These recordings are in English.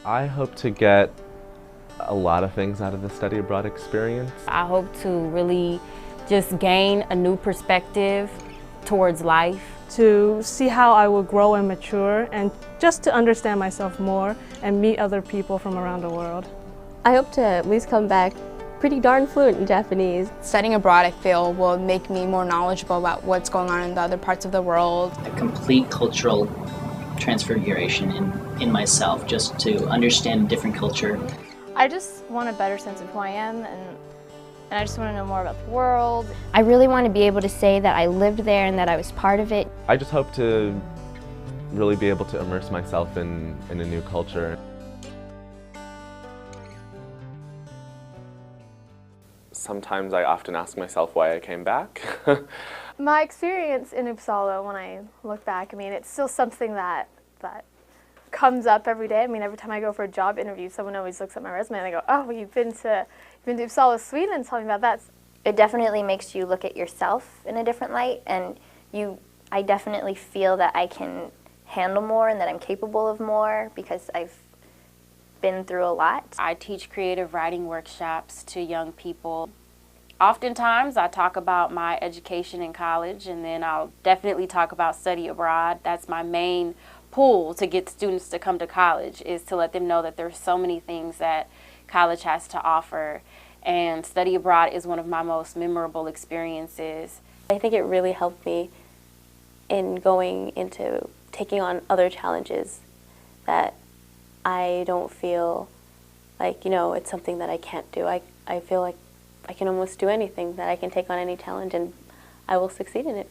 I hope to get a lot of things out of the study abroad experience. I hope to really just gain a new perspective towards life. To see how I will grow and mature, and just to understand myself more and meet other people from around the world. I hope to at least come back pretty darn fluent in Japanese. Studying abroad, I feel, will make me more knowledgeable about what's going on in the other parts of the world. A complete cultural transfiguration in myself, just to understand a different culture. I just want a better sense of who I am, and I just want to know more about the world. I really want to be able to say that I lived there and that I was part of it. I just hope to really be able to immerse myself in a new culture. Sometimes I often ask myself why I came back. My experience in Uppsala, when I look back, I mean, it's still something that comes up every day. I mean, every time I go for a job interview, someone always looks at my resume and they go, "Oh, you've been to Uppsala, Sweden. Tell me about that." It definitely makes you look at yourself in a different light, and I definitely feel that I can handle more and that I'm capable of more because I've been through a lot. I teach creative writing workshops to young people. Oftentimes I talk about my education in college, and then I'll definitely talk about study abroad. That's my main pull to get students to come to college, is to let them know that there's so many things that college has to offer, and study abroad is one of my most memorable experiences. I think it really helped me in going into taking on other challenges that I don't feel like, it's something that I can't do. I feel like I can almost do anything, that I can take on any challenge and I will succeed in it.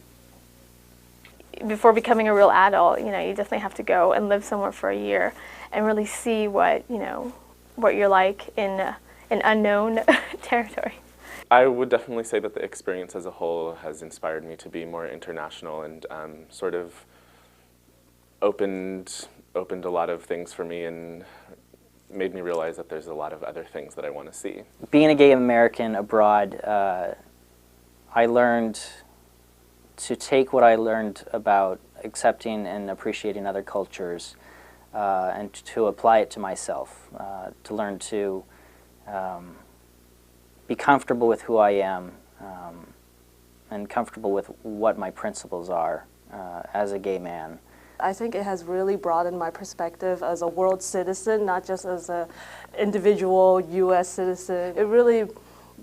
Before becoming a real adult, you definitely have to go and live somewhere for a year and really see what you're like in an unknown territory. I would definitely say that the experience as a whole has inspired me to be more international and sort of opened a lot of things for me and made me realize that there's a lot of other things that I want to see. Being a gay American abroad, I learned to take what I learned about accepting and appreciating other cultures and to apply it to myself, to learn to be comfortable with who I am and comfortable with what my principles are as a gay man. I think it has really broadened my perspective as a world citizen, not just as an individual U.S. citizen. It really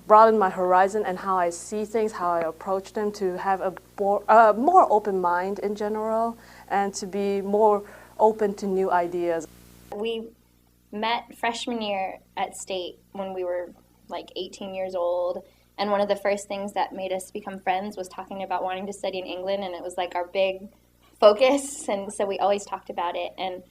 broadened my horizon and how I see things, how I approach them, to have a more open mind in general and to be more open to new ideas. We met freshman year at State when we were like 18 years old, and one of the first things that made us become friends was talking about wanting to study in England, and it was like our big focus, and so we always talked about it, and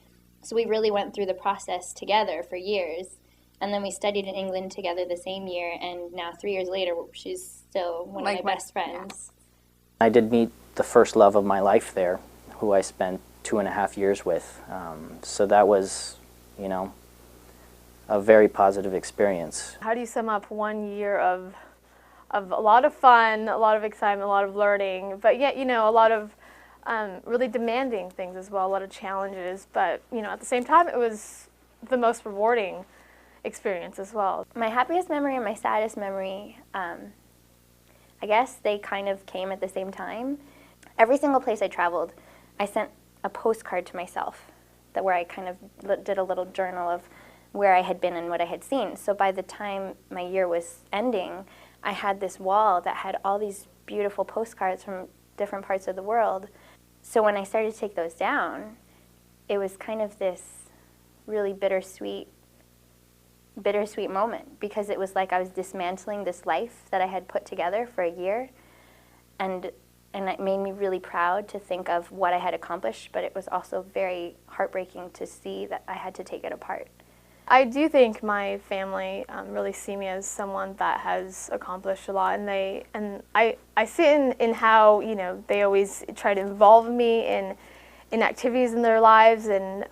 so we really went through the process together for years, and then we studied in England together the same year, and now 3 years later she's still one of my best friends. I did meet the first love of my life there, who I spent 2.5 years with, so that was, a very positive experience. How do you sum up 1 year of a lot of fun, a lot of excitement, a lot of learning, but yet, a lot of really demanding things as well, a lot of challenges, but at the same time it was the most rewarding experience as well. My happiest memory and my saddest memory, I guess they kind of came at the same time. Every single place I traveled, I sent a postcard to myself where I kind of did a little journal of where I had been and what I had seen. So by the time my year was ending, I had this wall that had all these beautiful postcards from different parts of the world. So when I started to take those down, it was kind of this really bittersweet moment, because it was like I was dismantling this life that I had put together for a year, and it made me really proud to think of what I had accomplished, but it was also very heartbreaking to see that I had to take it apart. I do think my family really see me as someone that has accomplished a lot, and I see in how they always try to involve me in activities in their lives, and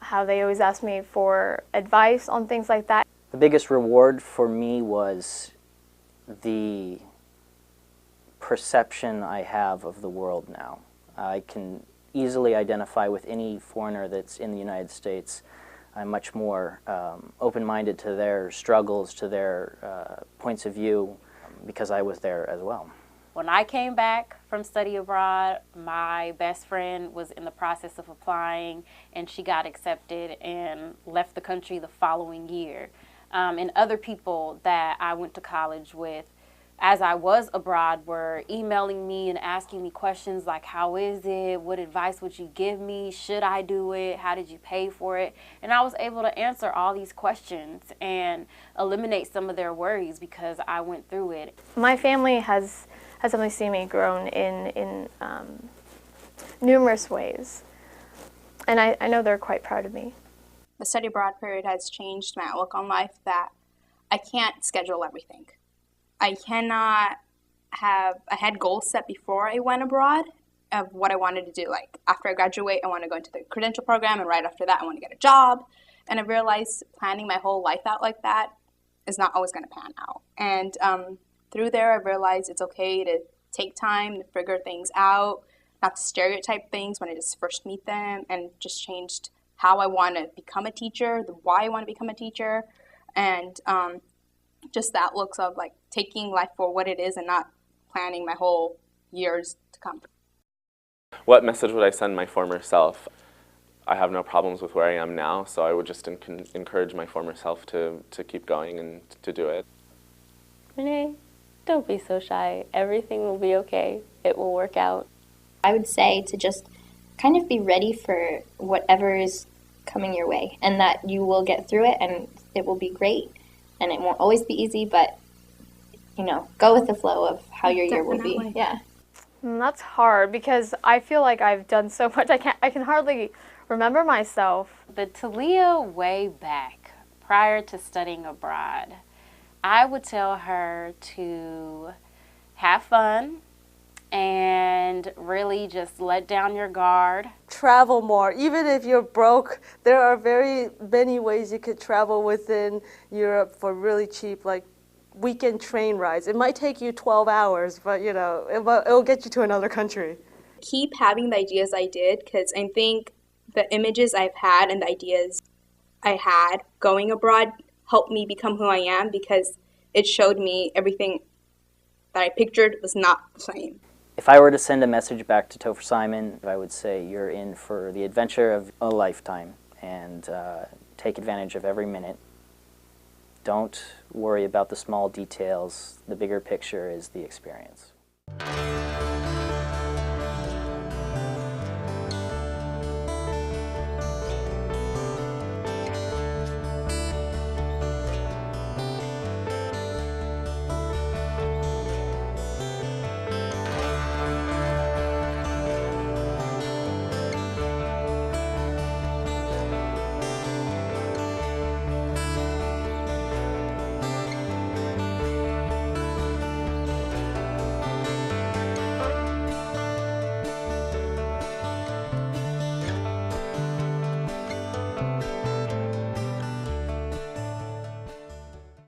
how they always ask me for advice on things like that. The biggest reward for me was the perception I have of the world now. I can easily identify with any foreigner that's in the United States. I'm much more open-minded to their struggles, to their points of view, because I was there as well. When I came back from study abroad, my best friend was in the process of applying, and she got accepted and left the country the following year. And other people that I went to college with, as I was abroad, were emailing me and asking me questions like, how is it? What advice would you give me? Should I do it? How did you pay for it? And I was able to answer all these questions and eliminate some of their worries because I went through it. My family has definitely seen me grown in numerous ways, and I know they're quite proud of me. The study abroad period has changed my outlook on life, that I can't schedule everything. I had goals set before I went abroad of what I wanted to do. Like after I graduate, I want to go into the credential program, and right after that, I want to get a job. And I realized planning my whole life out like that is not always going to pan out. And through there, I realized it's okay to take time to figure things out, not to stereotype things when I just first meet them, and just changed how I want to become a teacher, the why I want to become a teacher, and just the outlooks of like taking life for what it is and not planning my whole years to come. What message would I send my former self? I have no problems with where I am now, so I would just encourage my former self to keep going and to do it. Renee, don't be so shy. Everything will be okay. It will work out. I would say to just kind of be ready for whatever is coming your way, and that you will get through it and it will be great. And it won't always be easy, but, you know, go with the flow of how your year will be. Yeah. That's hard because I feel like I've done so much. I can hardly remember myself. The Talia way back, prior to studying abroad, I would tell her to have fun and really just let down your guard. Travel more. Even if you're broke, there are very many ways you could travel within Europe for really cheap, like weekend train rides. It might take you 12 hours, but you know, it'll get you to another country. Keep having the ideas I did, because I think the images I've had and the ideas I had going abroad helped me become who I am, because it showed me everything that I pictured was not the same. If I were to send a message back to Topher Simon, I would say you're in for the adventure of a lifetime, and take advantage of every minute. Don't worry about the small details. The bigger picture is the experience.